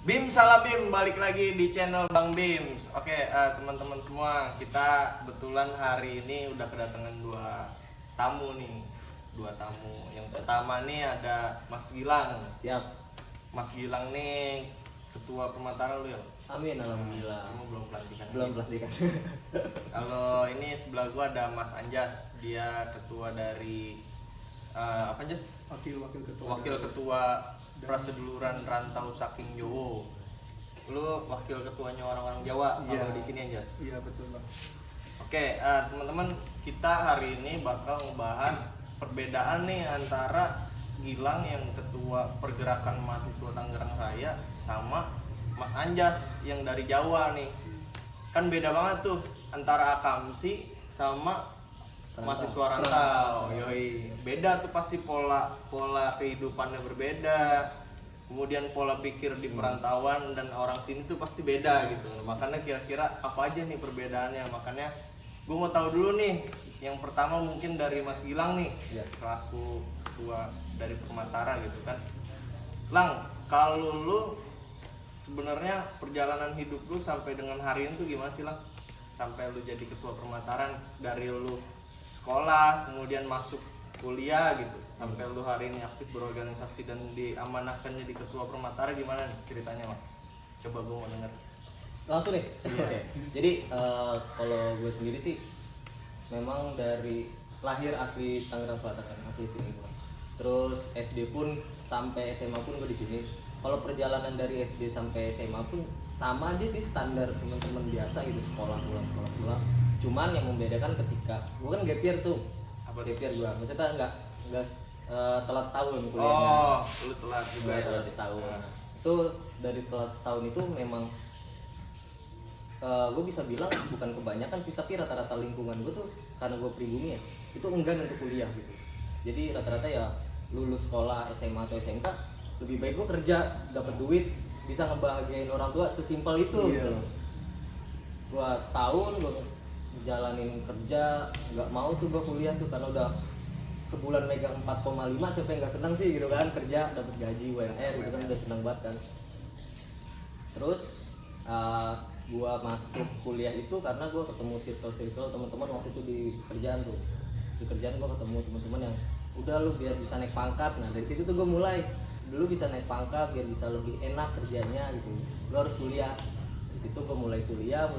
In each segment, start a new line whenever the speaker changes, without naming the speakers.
Bim, salah Bim, balik lagi di channel Bang Bims. Oke, teman-teman semua, kita kebetulan hari ini udah kedatangan dua tamu nih. Dua tamu. Yang pertama nih ada Mas Gilang.
Siap.
Mas Gilang nih ketua Permatara lu ya?
Amin, alhamdulillah.
Kamu belum pelantikan.
Belum pelantikan.
Kalau ini sebelah gua ada Mas Anjas, dia ketua dari apa Anjas?
Wakil ketua.
Wakil ketua Praseduluran Rantau Saking Jowo. Lu wakil ketuanya orang-orang Jawa kalau di sini Anjas.
Iya betul Bang.
Oke, teman-teman, kita hari ini bakal ngebahas perbedaan nih antara Gilang yang ketua Pergerakan Mahasiswa Tangerang Raya sama Mas Anjas yang dari Jawa nih. Kan beda banget tuh antara akamsi sama mahasiswa rantau. Yoi, beda tuh pasti pola kehidupannya berbeda. Kemudian pola pikir di perantauan dan orang sini tuh pasti beda gitu. Makanya kira-kira apa aja nih perbedaannya? Makanya gue mau tahu dulu nih. Yang pertama mungkin dari Mas Gilang nih,
Ya.
selaku ketua dari Permatara gitu kan. Lang, kalau lu sebenarnya perjalanan hidup lu sampai dengan hari ini tuh gimana sih Lang? Sampai lu jadi ketua Permataran, dari lu sekolah kemudian masuk kuliah gitu sampai lu hari ini aktif berorganisasi dan diamanahkan jadi ketua Permatara, gimana nih ceritanya Lang? Coba gue mau denger.
Langsung nih.
Iya.
Oke. Jadi kalau gue sendiri sih memang dari lahir asli Tangerang Selatan kan, asli sini gua. Terus SD pun sampai SMA pun gue di sini. Kalau perjalanan dari SD sampai SMA pun sama aja sih, standar teman-teman biasa gitu, sekolah pulang. Cuman yang membedakan ketika gue kan gap year tuh.
Apa
Gap year gue, maksudnya nggak telat setahun kuliahnya.
Oh, lu telat juga
Gue
ya.
telat setahun.
Nah.
Itu dari telat setahun itu memang gue bisa bilang bukan kebanyakan sih, tapi rata-rata lingkungan gue tuh karena gue pribumi ya, itu enggan untuk kuliah gitu. Jadi rata-rata ya lulus sekolah SMA atau SMK, lebih baik gue kerja, dapat duit, bisa ngebahagiain orang tua, sesimpel itu
Iya.
gitu. Gue setahun gue jalanin kerja, nggak mau tuh gue kuliah tuh karena udah sebulan megang 4,5, siapa yang nggak seneng sih gitu kan, kerja dapat gaji UMR gitu kan, udah seneng banget kan. Terus gua masuk kuliah itu karena gua ketemu circle teman-teman waktu itu di kerjaan tuh. Di kerjaan gua ketemu teman-teman yang udah lu biar bisa naik pangkat. Nah, dari situ tuh gua mulai dulu bisa naik pangkat biar bisa lebih enak kerjanya gitu. Lu harus kuliah. Di situ gua mulai kuliah,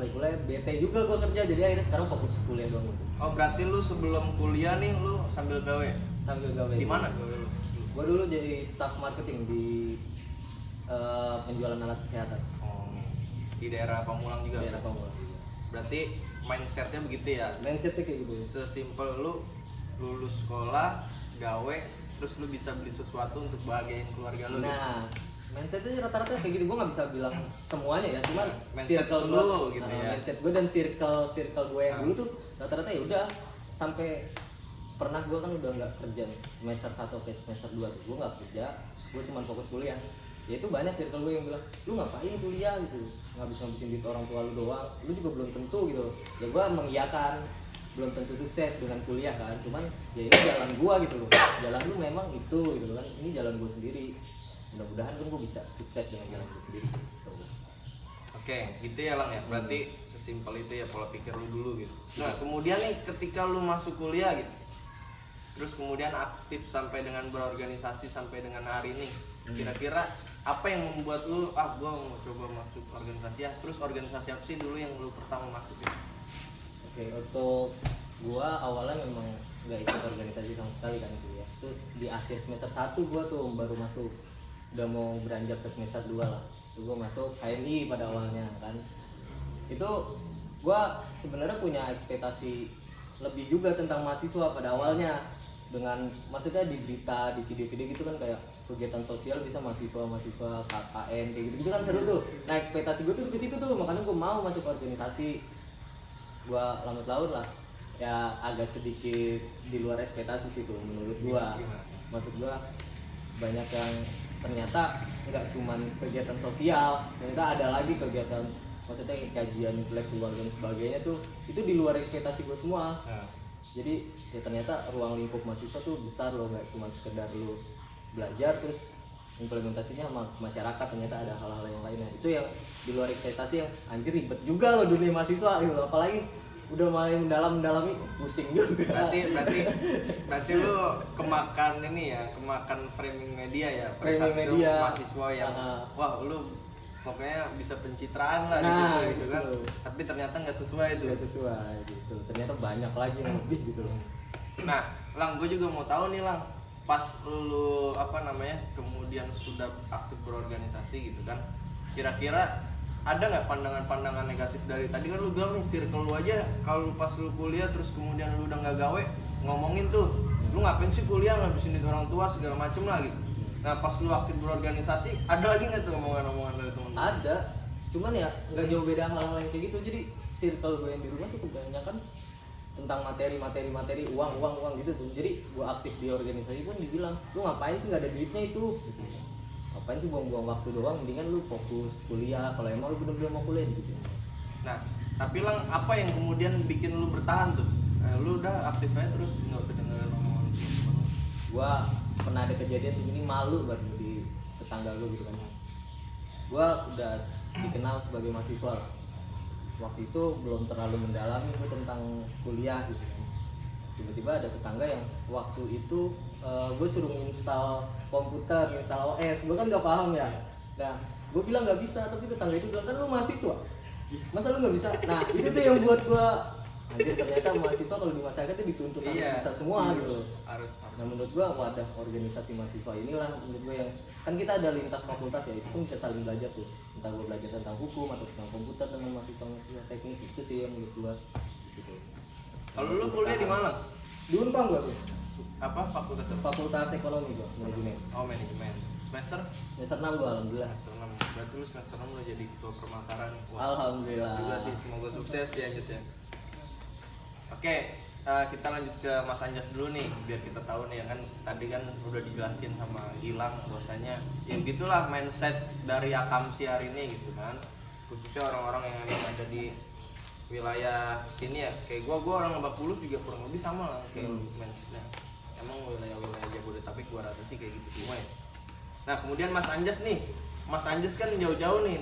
bete juga gua kerja. Jadi akhirnya sekarang fokus kuliah doang gitu.
Oh, berarti lu sebelum kuliah nih lu sambil gawe?
Sambil gawe.
Di mana gawe lu?
Gua dulu jadi staff marketing di penjualan alat kesehatan.
Oh, di daerah Pamulang juga.
Daerah Pamulang.
Berarti mindsetnya begitu ya?
Mindsetnya kayak gitu.
Sesimpel lu lulus sekolah, gawe, terus lu bisa beli sesuatu untuk bahagiain keluarga lu.
Nah, mindsetnya rata-rata kayak gitu. Gue nggak bisa bilang semuanya ya, cuman
Mindset
circle
lu
gua,
gitu ya.
mindset gue dan circle gue yang dulu tuh rata-rata ya udah sampai pernah gue kan udah nggak kerja nih, semester 1 sampai semester 2 tuh gue nggak kerja, gue cuma fokus kuliah. Ya itu banyak circle gue yang bilang, lu ngapain kuliah gitu, ngabisin duit orang tua lu doang, lu juga belum tentu gitu. Ya gue mengiyakan, belum tentu sukses dengan kuliah kan, cuman ya ini jalan gue gitu loh, jalan lu memang itu gitu kan, ini jalan gue sendiri, mudah-mudahan kan gue bisa sukses dengan jalan gue sendiri gitu.
Oke, gitu ya Lang ya. Berarti sesimpel itu ya pola pikir lu dulu gitu. Nah, kemudian nih ketika lu masuk kuliah gitu, terus kemudian aktif sampai dengan berorganisasi sampai dengan hari ini, kira-kira apa yang membuat lu gua mau coba masuk organisasi ya? Terus organisasi apa sih dulu yang lu pertama masuk ya?
Oke, untuk gua awalnya memang nggak ikut organisasi sama sekali kan gitu ya. Terus di akhir semester 1 gua tuh baru masuk, udah mau beranjak ke semester 2 lah. Terus gua masuk HMI pada awalnya kan. Itu gua sebenarnya punya ekspektasi lebih juga tentang mahasiswa pada awalnya, dengan maksudnya di berita, di video-video gitu kan kayak kegiatan sosial bisa mahasiswa KKN kayak gitu kan seru tuh. Nah, ekspektasi gue tuh ke situ tuh, makanya gue mau masuk organisasi. Gua lambat laun lah ya agak sedikit di luar ekspektasi sih tuh menurut gua. Maksud gua banyak yang ternyata nggak cuman kegiatan sosial, ternyata ada lagi kegiatan, maksudnya kajian intelektual dan sebagainya tuh, itu di luar ekspektasi gua semua. Jadi ya ternyata ruang lingkup mahasiswa tuh besar loh, nggak cuma sekedar lu belajar terus implementasinya sama masyarakat ternyata ada hal-hal yang lainnya. Itu yang di luar ekspektasi, yang anjir ribet juga loh dunia mahasiswa gitu loh. Apalagi udah mulai mendalami pusing juga.
Berarti lu kemakan ini ya, kemakan framing media ya.
Framing
Saat itu
media.
mahasiswa yang wah lu pokoknya bisa pencitraan lah
Nah,
gitu kan.
gitu.
Tapi ternyata nggak sesuai itu.
Nggak sesuai gitu. Ternyata banyak lagi yang lebih gitu loh.
Nah, Lang, gue juga mau tahu nih Lang, pas lu apa namanya kemudian sudah aktif berorganisasi gitu kan, kira-kira ada nggak pandangan-pandangan negatif dari tadi kan lu bilang nih circle lu aja kalau pas lu kuliah terus kemudian lu udah nggak gawe ngomongin tuh lu ngapain sih kuliah ngabisin duit orang tua segala macem lah gitu. Nah pas lu aktif berorganisasi ada lagi nggak tuh omongan-omongan dari teman-teman?
Ada, cuman ya nggak jauh beda hal-hal yang kayak gitu. Jadi circle gue yang di rumah tuh kebanyakan tentang materi uang gitu tuh. Jadi gue aktif di organisasi pun dibilang lu ngapain sih nggak ada duitnya itu gitu. Ngapain sih buang-buang waktu doang, mendingan lu fokus kuliah kalau emang lu bener-bener mau kuliah gitu.
Nah tapi Lang apa yang kemudian bikin lu bertahan tuh? Lu udah aktif aja terus nggak usah dengerin omongan teman-teman lu.
Gua pernah ada kejadian begini, malu banget di tetangga lu gitu kan. Gua udah dikenal sebagai mahasiswa lah. Waktu itu belum terlalu mendalami gue tentang kuliah gitu kan. Tiba-tiba ada tetangga yang waktu itu gue suruh install komputer, install OS, gue kan nggak paham ya. Nah, gue bilang nggak bisa, tapi tetangga itu bilang kan lu mahasiswa, masa lu nggak bisa? Nah, itu tuh yang buat gue anjir, ternyata mahasiswa kalau di masyarakat itu dituntut harus bisa semua gitu.
Harus.
Nah, menurut gue wadah organisasi mahasiswa inilah menurut gue yang kan kita ada lintas fakultas ya, itu pun bisa saling belajar tuh. Entah gue belajar tentang hukum atau tentang komputer dengan mahasiswa teknik, itu sih yang menurut gue gitu.
Kalau lu kuliah di mana?
Di Unpam gue tuh.
Apa fakultas apa?
Fakultas ekonomi gue, manajemen.
Oh manajemen. Semester?
Semester 6 gue alhamdulillah.
Semester 6. Berarti lu semester 6 udah jadi ketua permakaran.
Alhamdulillah.
Juga sih semoga sukses ya Anjas ya. Oke, kita lanjut ke Mas Anjas dulu nih biar kita tahu nih ya kan tadi kan udah dijelasin sama Gilang bahwasanya ya gitulah mindset dari Akamsi hari ini gitu kan. Khususnya orang-orang yang emang ada di wilayah sini ya kayak gua orang Lebak Bulus juga kurang lebih sama lah kayak mindsetnya. Emang wilayah-wilayah Jabodetabek gua rata sih kayak gitu semua ya. Nah kemudian Mas Anjas nih, Mas Anjas kan jauh-jauh nih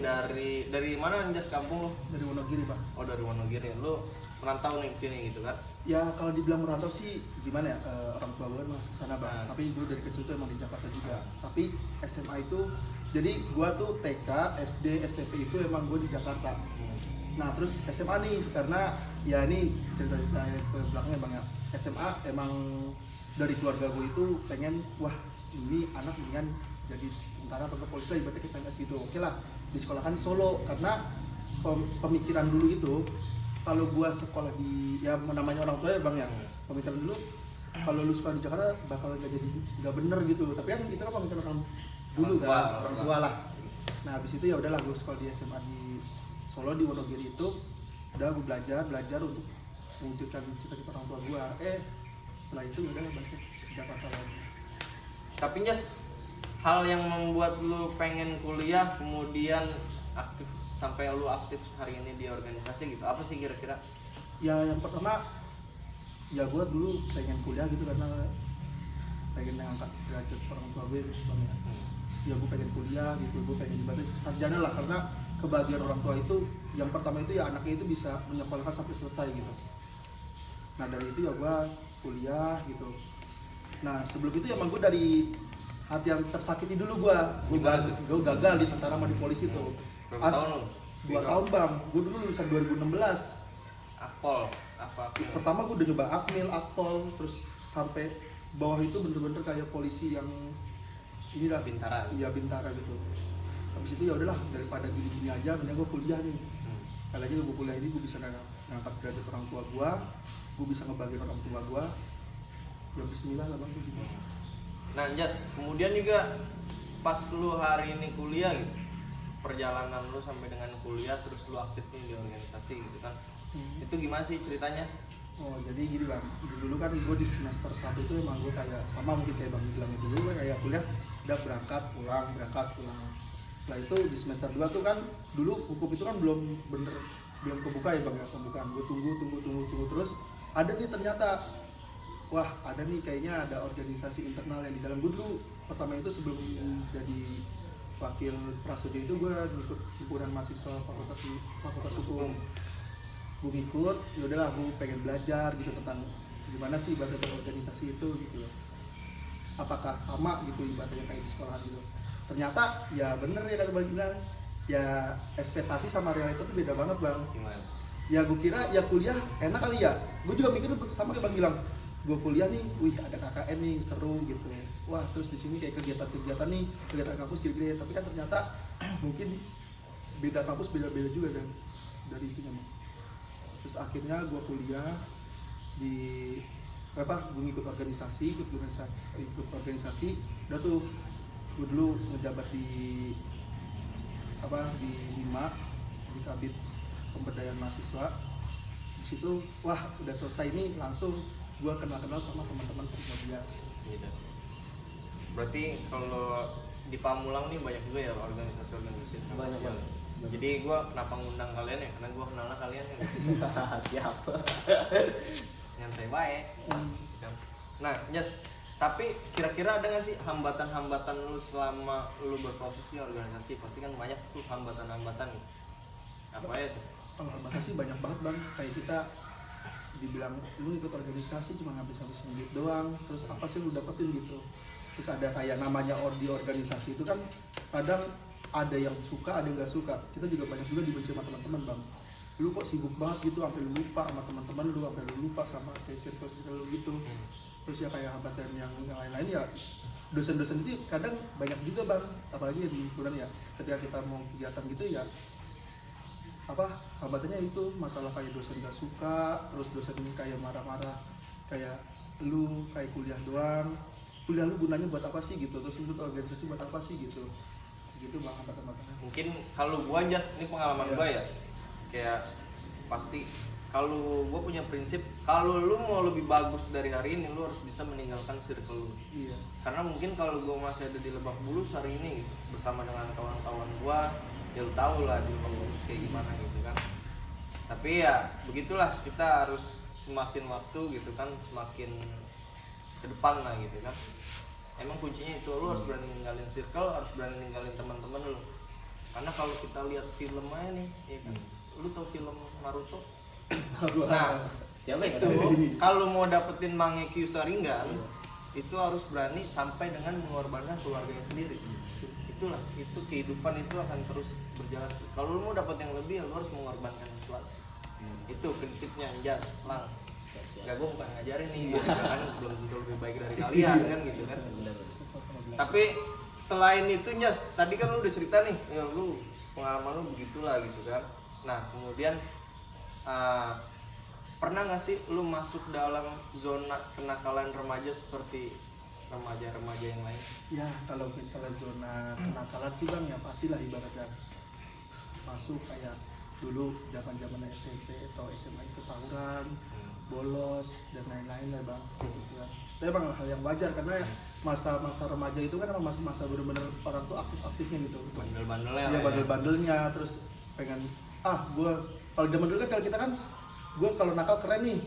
dari mana Anjas kampung lu?
Dari Wonogiri Pak.
Oh dari Wonogiri, lu merantau nih kesini gitu kan?
Ya kalau dibilang merantau sih gimana ya, orang tua gue masuk sana Bang.
Nah.
Tapi dulu dari kecil tuh emang di Jakarta juga. Tapi SMA itu, jadi gua tuh TK, SD, SMP itu emang gue di Jakarta. Nah terus SMA nih, karena ya ini cerita-cerita ke belakangnya Bang ya. SMA emang dari keluarga gue itu pengen, wah ini anak dengan jadi tentara atau polisi lah ibaratnya kita nggak gitu. Oke lah, disekolahkan di Solo karena pemikiran dulu itu kalau gua sekolah di ya namanya orang tua ya Bang ya, pemikiran dulu kalau lu sekolah di Jakarta bakal nggak jadi nggak bener gitu. Tapi kan itu kan pemikiran orang dulu kan, orang tua lah. Nah habis itu ya udahlah gue sekolah di SMA di Solo di Wonogiri itu udah gue belajar untuk mewujudkan cita-cita orang tua gua. Setelah itu udah balik ke Jakarta lagi.
Tapi Jas, hal yang membuat lu pengen kuliah kemudian aktif sampai lu aktif hari ini di organisasi gitu apa sih kira-kira?
Ya yang pertama ya gue dulu pengen kuliah gitu karena pengen ngangkat derajat orang tua gue gitu Bang ya. Ya gue pengen kuliah gitu, gue pengen ibaratnya sarjana lah karena kebahagiaan orang tua itu yang pertama itu ya anaknya itu bisa menyekolahkan sampai selesai gitu. Nah dari itu ya gue kuliah gitu. Nah sebelum itu ya emang gue dari hati yang tersakiti dulu gue gagal di tentara sama di polisi tuh.
Berapa tahun lu?
2 tahun Bang, gue dulu lulusan 2016.
Akpol apa?
Pertama gue udah nyoba akmil, akpol, terus sampai bawah itu bener-bener kayak polisi yang inilah
Bintara.
Iya bintara gitu. Habis itu ya udahlah daripada gini-gini aja, mending gue kuliah nih. Kali aja gue kuliah ini gue bisa ngangkat derajat orang tua gue bisa ngebagiin orang tua gue. Ya Bismillah lah Bang gitu.
Nah Jas, kemudian juga pas lu hari ini kuliah gitu, perjalanan lu sampai dengan kuliah terus lu aktif nih di organisasi gitu kan, itu gimana sih ceritanya?
Oh jadi gini Bang, dulu kan gue di semester 1 itu emang gue kayak sama mungkin kayak Bang bilang dulu gue kayak kuliah udah berangkat pulang. Setelah itu di semester 2 tuh kan dulu hukum itu kan belum kebuka ya Bang ya, pembukaan. Gue tunggu terus ada nih ternyata wah ada nih kayaknya ada organisasi internal yang di dalam. Gue dulu pertama itu sebelum jadi wakil prasojo itu gue ngikut himpunan mahasiswa fakultas hukum. Gue ngikut, yaudahlah gue pengen belajar gitu tentang gimana sih ibadah organisasi itu gitu loh. Apakah sama gitu ibadahnya kayak di sekolah gitu. Ternyata ya bener ya kalau bang bilang, ya ekspektasi sama realita itu beda banget bang.
Gimana?
Ya gue kira ya kuliah enak kali ya. Gue juga mikir sama kayak bang bilang, gue kuliah nih, wih ada KKN nih seru gitu. Wah terus di sini kayak kegiatan-kegiatan nih, kegiatan kampus gini-gini. Tapi kan ternyata mungkin beda kampus beda-beda juga kan dari itu memang. Terus akhirnya gue kuliah di gue ikut organisasi, udah tuh gue dulu ngejabat di Lima di Kabit Pemberdayaan Mahasiswa. Di situ wah udah selesai nih langsung gue kenal sama teman-teman kemudian.
Gitu. Berarti kalau di Pamulang nih banyak juga ya organisasi.
Banyak banget.
Jadi gue kenapa ngundang kalian ya, karena gue kenalnya kalian ya.
Siap.
Nyantai baik. Nah, Jas, tapi kira-kira ada nggak sih hambatan-hambatan lu selama lu berprofesi di organisasi? Pasti kan banyak tuh hambatan-hambatan. Apa ya tuh?
Kalau hambatan sih banyak banget bang. Kayak kita dibilang lu ikut organisasi cuma ngabisin duit doang. Terus apa sih lu dapetin gitu? Terus ada kayak namanya di organisasi itu kan kadang ada yang suka, ada yang nggak suka. Kita juga banyak juga dibenci sama teman-teman bang. Lu kok sibuk banget gitu, sampai lu lupa sama teman-teman lu, sampai lu lupa sama circle lu gitu. Terus ya kayak hambatan yang lain-lain ya, dosen-dosen itu kadang banyak juga bang, apalagi di himpunan ya. Ketika kita mau kegiatan gitu ya, hambatannya itu masalah kayak dosen nggak suka, terus dosen ini kayak marah-marah, kayak lu kayak kuliah doang, kuliah lu gunanya buat apa sih gitu, terus lu organisasi buat apa sih gitu bang hambatan-hambatannya.
Mungkin kalau gua Jas, ini pengalaman gua ya, kayak pasti kalau gua punya prinsip, kalau lu mau lebih bagus dari hari ini, lu harus bisa meninggalkan circle lu.
Iya.
Karena mungkin kalau gua masih ada di Lebak Bulus hari ini gitu, bersama dengan kawan-kawan gua, ya lu tau lah di Lebak Bulus kayak gimana gitu kan. Tapi ya begitulah, kita harus semakin waktu gitu kan, semakin ke depan lah gitu kan. Emang kuncinya itu, lu harus berani ninggalin circle, harus berani ninggalin teman-teman lu. Karena kalau kita lihat film aja nih, ya kan, lu tau film Naruto? Nah,
Siapa
itu kalau mau dapetin Mangekyo Sharingan, itu harus berani sampai dengan mengorbankan keluarganya sendiri. Itulah, itu kehidupan itu akan terus berjalan. Kalau lu mau dapet yang lebih, lu harus mengorbankan sesuatu. Itu prinsipnya, Jas, Lang. Gak, gue bukan ngajarin nih, gitu kan, belum tentu lebih baik dari kalian kan gitu kan. Tapi selain itu Jas, tadi kan lu udah cerita nih, ya lu pengalaman lu begitulah gitu kan. Nah kemudian pernah nggak sih lu masuk dalam zona kenakalan remaja seperti remaja-remaja yang lain?
Ya kalau misalnya zona kenakalan sih bang ya pastilah ibaratnya masuk kayak dulu zaman SMP atau SMA itu tawuran, bolos dan lain-lain lah bang. Gitu kan. Tapi emang hal yang wajar karena masa remaja itu kan emang masa bener-bener orang tuh aktif-aktifnya gitu.
Bandel-bandelnya.
Iya bandel-bandelnya, terus pengen gue kalau zaman dulu kan kalau kita kan gue kalau nakal keren nih.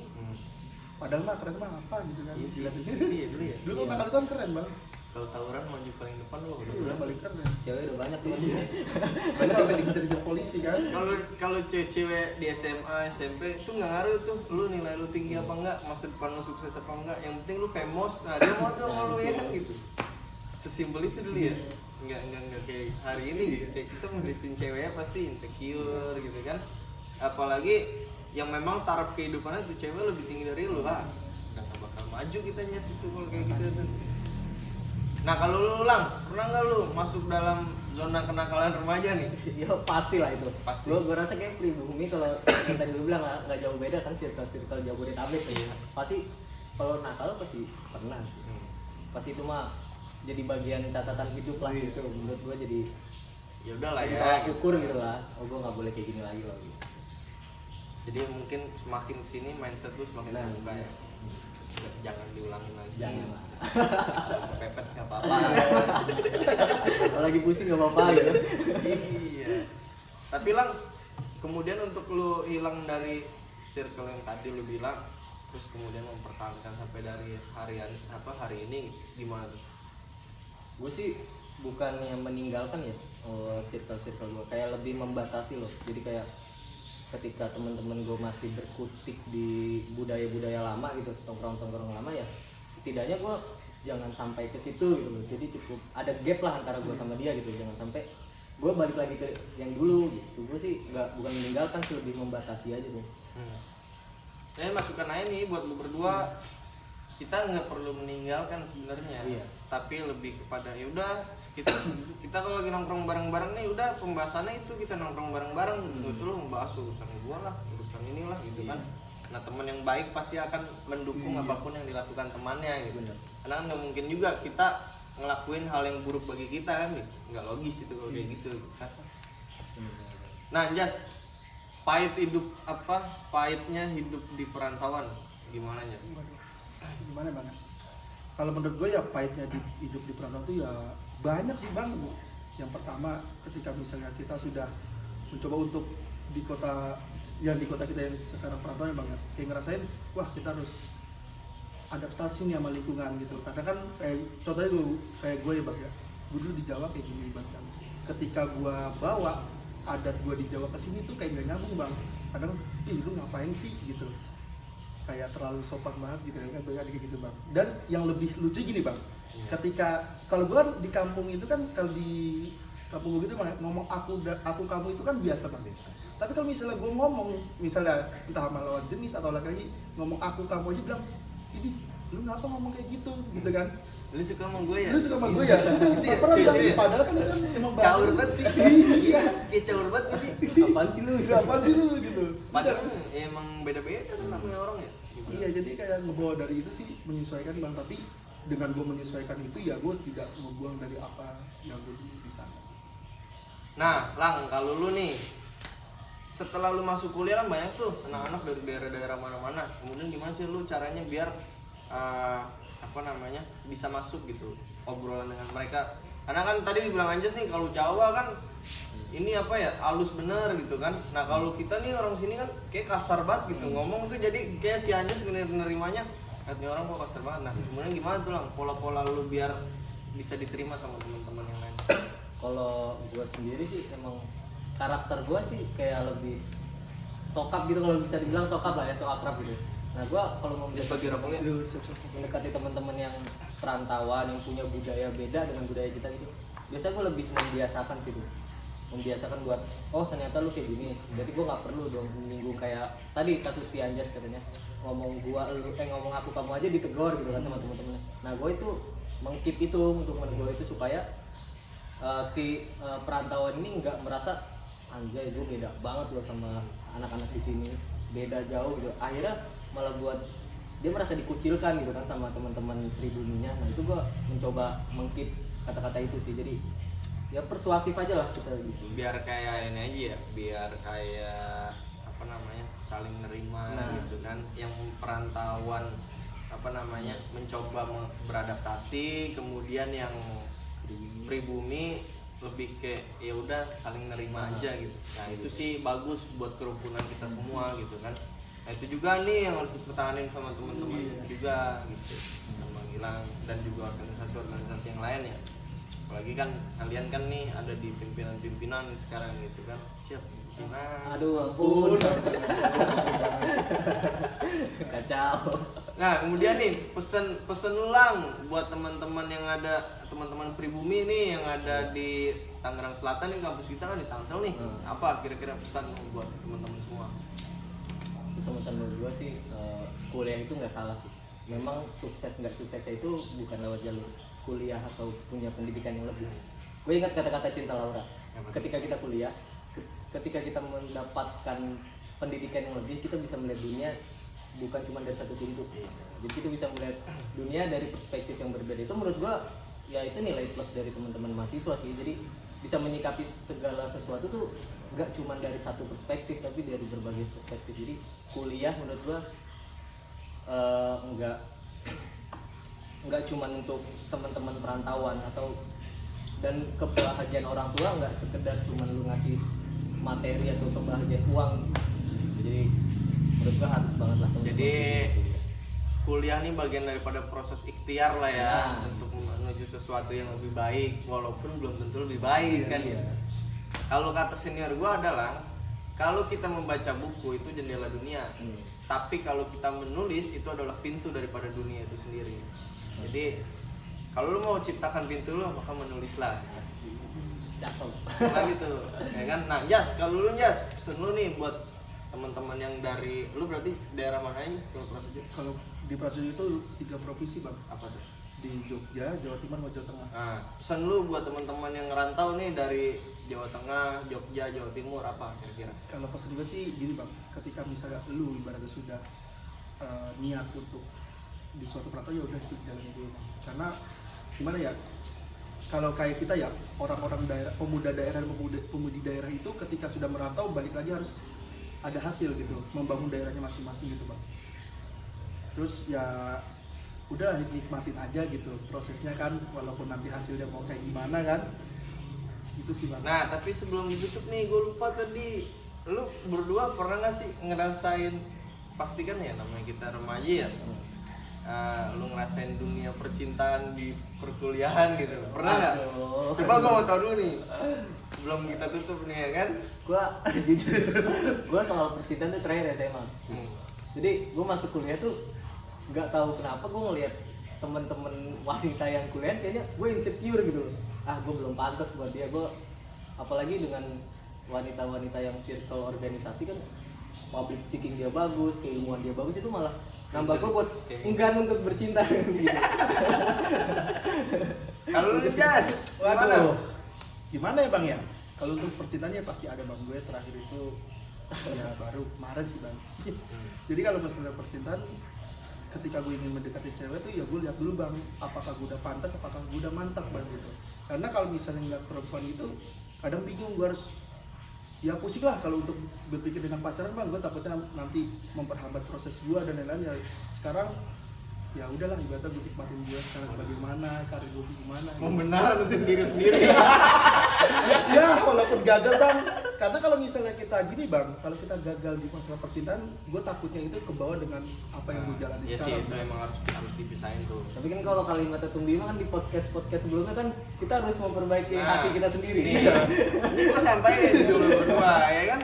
Padahal mah keren mah apa gitu kan.
Iya dulu ya.
Dulu nakal itu kan keren bang.
Kalau tawuran maju paling depan lu
Udah balik keren.
Cewek udah banyak tuh.
Banyak sampai dikejar-kejar polisi kan.
Kalau cewek di SMA, SMP itu nggak ngaruh tuh lu nilai lu tinggi apa enggak, masa depan lu sukses apa enggak, yang penting lu famous. Nah dia mau tuh sama lu ya gitu. Sesimpel itu dulu ya. Enggak kayak hari ini gitu. Kayak kita ngeliatin ceweknya pasti insecure gitu kan. Apalagi yang memang taraf kehidupannya tuh cewek lebih tinggi dari lu lah. Nggak bakal maju kitanya situ kalau kayak gitu tuh. Nah kalau lu Lang, pernah nggak lu masuk dalam zona kenakalan remaja nih?
Ya pasti lah itu.
Pasti.
Gue rasa kayak pribumi kalau yang tadi lu bilang nggak jauh beda kan circle Jabodetabek ya. Pasti kalau nakal pasti pernah. Pasti itu mah jadi bagian catatan hidup lah gitu. Menurut gue jadi
Ya udahlah
jadi
ya.
tolak ukur gitu lah. Oh gue nggak boleh kayak gini lagi loh. Gitu.
Jadi mungkin semakin sini mindset lu semakin terbuka ya. Jangan diulangin lagi.
Jangan lah.
Kalau kepepet nggak apa-apa.
Kalau lagi pusing nggak apa-apa gitu.
Iya. Tapi Lang, kemudian untuk lu hilang dari circle yang tadi lu bilang, terus kemudian mempertahankan sampai dari hari ini gimana tuh?
Gue sih bukan yang meninggalkan ya circle gue, kayak lebih membatasi loh. Jadi kayak ketika teman-teman gue masih berkutik di budaya-budaya lama gitu, tongkrong-tongkrong lama ya, setidaknya gue jangan sampai ke situ gitu loh. Jadi cukup ada gap lah antara gue sama dia gitu, jangan sampai gue balik lagi ke yang dulu gitu. Gue sih bukan meninggalkan sih, lebih membatasi aja tuh.
Saya masukkan aja nih buat lu berdua, kita nggak perlu meninggalkan sebenarnya,
Iya.
tapi lebih kepada ya udah kita kalau lagi nongkrong bareng-bareng nih udah pembahasannya itu kita nongkrong bareng-bareng, terus lu membahas urusan gua lah, urusan inilah gitu kan. Nah teman yang baik pasti akan mendukung apapun yang dilakukan temannya gitu.
Bener.
Karena kan nggak mungkin juga kita ngelakuin hal yang buruk bagi kita kan, nggak logis itu kalau kayak gitu kan. Nah Jas, pahitnya hidup di perantauan gimana Jas?
Gimana bang? Kalau menurut gue ya pahitnya hidup di perantauan itu ya banyak sih bang. Yang pertama ketika misalnya kita sudah mencoba untuk di kota kita yang sekarang perantauan ya bang, kayak ngerasain wah kita harus adaptasi nih sama lingkungan gitu. Karena kan kayak contohnya kayak gue ya bang ya, gue dulu di Jawa kayak gini bang kan. Ketika gue bawa adat gue di Jawa ke sini tuh kayak gak nyambung bang. Kadang lu ngapain sih gitu, kayak terlalu sopan banget gitu kan, kayak gitu bang. Dan yang lebih lucu gini bang, ketika kalau gue kan di kampung itu kan, kalau di kampung gue gitu bang, ngomong aku kamu itu kan biasa bang. Tapi kalau misalnya gue ngomong, misalnya entah sama lawan jenis atau lagi ngomong aku kamu aja bilang, ini lu ngapa ngomong kayak gitu kan?
Lu suka sama gue ya?
Lu suka sama gue ya?
Iya,
Pernah bilang,
iya.
padahal kan itu kan emang bahasa
Caur banget sih. Iya, kayak caur banget gak sih?
Apaan sih lu?
Apaan sih lu gitu?
Padahal emang beda-beda kan namanya orang ya.
Iya, jadi kayak ngebawa dari itu sih menyesuaikan bang, tapi dengan gue menyesuaikan itu ya gue tidak ngebuang dari apa yang gue dulu di sana.
Nah, Lang, kalau lu nih setelah lu masuk kuliah kan banyak tuh anak-anak dari daerah-daerah mana-mana. Kemudian gimana sih lu caranya biar bisa masuk gitu obrolan dengan mereka? Karena kan tadi dibilang Anjas nih kalau Jawa kan ini halus bener gitu kan. Nah kalau kita nih orang sini kan kayak kasar banget gitu ngomong tuh, jadi kayak si Anjas nerimanya katanya orang kok kasar banget. Nah kemudian gimana tuh Lang pola-pola lu biar bisa diterima sama teman-teman yang lain?
Kalau gue sendiri sih emang karakter gue sih kayak lebih sokap gitu, kalau bisa dibilang sokap lah ya, sok akrab gitu. Nah gue kalau mau mendekati teman-teman yang perantauan yang punya budaya beda dengan budaya kita gitu, biasanya gue lebih membiasakan sih tuh, membiasakan buat oh ternyata lu kayak gini. Jadi gue nggak perlu dong menyinggung kayak tadi kasus si Anjas katanya ngomong ngomong aku kamu aja ditegur gitu kan sama teman-temannya. Nah gue itu mengkeep itu untuk menegur itu supaya si perantauan ini nggak merasa anjay gue beda banget loh sama anak-anak di sini, beda jauh gitu. Akhirnya malah buat dia merasa dikucilkan gitu kan sama teman-teman pribuminya. Nah itu gue mencoba mengkeep kata-kata itu sih, jadi ya persuasif aja lah kita gitu.
Biar kayak ini aja ya, biar kayak saling nerima gitu kan. Yang perantauan mencoba beradaptasi, kemudian yang pribumi lebih kayak ya udah saling nerima aja gitu. Nah itu sih bagus buat kerukunan kita semua gitu kan. Nah itu juga nih yang harus dipertahankan sama teman-teman juga gitu, sama Gilang dan juga organisasi-organisasi yang lain ya. Apalagi kan kalian kan nih ada di pimpinan sekarang gitu kan. Siap pimpinan.
Aduh ampun. Kacau.
Nah kemudian nih pesen ulang buat teman-teman yang ada, teman-teman pribumi nih yang ada di Tangerang Selatan nih, kampus kita kan di Tangsel nih. Apa kira-kira pesan buat teman-teman semua?
Pesan menurut gue sih kuliah itu nggak salah sih. Memang sukses nggak suksesnya itu bukan lewat jalur kuliah atau punya pendidikan yang lebih. Gue ingat kata-kata Cinta Laura. Ketika kita kuliah, ketika kita mendapatkan pendidikan yang lebih, kita bisa melihat dunia bukan cuma dari satu pintu. Jadi kita bisa melihat dunia dari perspektif yang berbeda. Itu menurut gue ya itu nilai plus dari teman-teman mahasiswa sih. Jadi bisa menyikapi segala sesuatu tuh nggak cuma dari satu perspektif, tapi dari berbagai perspektif. Jadi kuliah menurut gua nggak cuma untuk teman-teman perantauan atau dan kebahagiaan orang tua nggak sekedar cuma lu ngasih materi atau kebahagiaan uang. Jadi menurut gua harus banget lah.
Jadi kuliah nih bagian daripada proses ikhtiar lah ya,
Nah.
untuk menuju sesuatu yang lebih baik walaupun belum tentu lebih baik kan.
Iya.
Kalau kata senior gua adalah kalau kita membaca buku itu jendela dunia, tapi kalau kita menulis itu adalah pintu daripada dunia itu sendiri. Jadi kalau lu mau ciptakan pintu lu maka menulislah.
Cakep.
Nah gitu, ya kan? Nah Jas, kalau lu Jas, pesen lu nih buat teman-teman yang dari, lu berarti daerah mana aja kalau Praseja?
Kalau di Praseja itu 3 provinsi bang,
Apa tuh?
di Jogja, Jawa Timur, sama Jawa Tengah.
Nah, pesan lu buat teman-teman yang ngerantau nih dari Jawa Tengah, Jogja, Jawa Timur apa kira-kira?
Kalau pesan gue sih gini bang, ketika misalnya lu ibaratnya sudah niat untuk di suatu perantau ya udah itu jalan dulu bang. Karena gimana ya, kalau kayak kita ya orang-orang daerah, pemuda daerah dan pemudi daerah itu ketika sudah merantau balik lagi harus ada hasil gitu, membangun daerahnya masing-masing gitu bang. Terus ya udah nikmatin aja gitu prosesnya kan, walaupun nanti hasilnya mau kayak gimana kan, itu sih bang.
Nah, tapi sebelum ditutup nih, gue lupa tadi, lu berdua pernah nggak sih ngerasain, pasti kan ya namanya kita remaja ya, lu ngerasain dunia percintaan di perkuliahan gitu, pernah nggak?
Aduh.
Coba gue mau tau dulu nih, sebelum kita tutup nih ya kan.
Gua jujur, gua soal percintaan tuh terakhir SMA. Jadi gua masuk kuliah tuh nggak tahu kenapa gua ngelihat temen-temen wanita yang kuliah kayaknya gue insecure gitu loh. Ah gue belum pantas buat dia. Gue apalagi dengan wanita-wanita yang circle organisasi kan, public speaking dia bagus, keilmuan dia bagus, itu malah nambah gue buat enggan untuk bercinta gitu.
Kalau lu Jas, gimana?
Waduh, gimana ya bang ya? Kalau untuk percintaannya pasti ada bang, gue terakhir itu ya baru kemarin sih bang. Jadi kalau masalah percintaan, ketika gue ingin mendekati cewek tuh ya gue lihat dulu bang, apakah gue udah pantas, apakah gue udah mantap bang gitu. Karena kalau misalnya ngeliat perempuan itu, kadang bingung gue harus, ya pusing lah kalau untuk berpikir dengan pacaran bang. Gue takutnya nanti memperhambat proses gue dan lain-lain. Ya sekarang ya udahlah, ibaratnya gue nikmatin gue sekarang bagaimana, karir gue gimana gitu.
Membenar untuk diri sendiri.
Ya walaupun gagal bang, karena kalau misalnya kita gini bang, kalau kita gagal di masalah percintaan, gue takutnya itu kebawa dengan apa yang gue jalani
Ya sih,
sekarang.
itu emang harus dipisahin tuh.
Tapi kan kalau kalimat Tung Bima kan di podcast sebelumnya kan kita harus memperbaiki
Nah,
hati kita sendiri.
Iya. Ini gua sampaikan dulu berdua ya kan.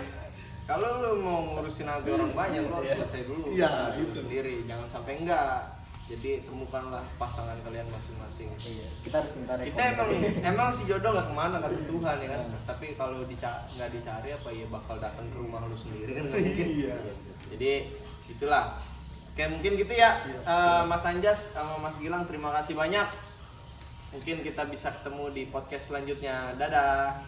Kalau lu mau ngurusin hati orang banyak, lu harus selesai dulu.
Iya,
urusan diri
itu.
sendiri, jangan sampai enggak. Jadi temukanlah pasangan kalian masing-masing.
Iya, kita harus minta
Kita emang si jodoh nggak kemana kan, Tuhan ya kan. Tapi kalau nggak dicari apa ya bakal datang ke rumah lu sendiri kan nggak mungkin.
Iya.
Jadi itulah. Oke mungkin gitu ya.
Iya.
Mas Anjas sama Mas Gilang terima kasih banyak. Mungkin kita bisa ketemu di podcast selanjutnya. Dadah.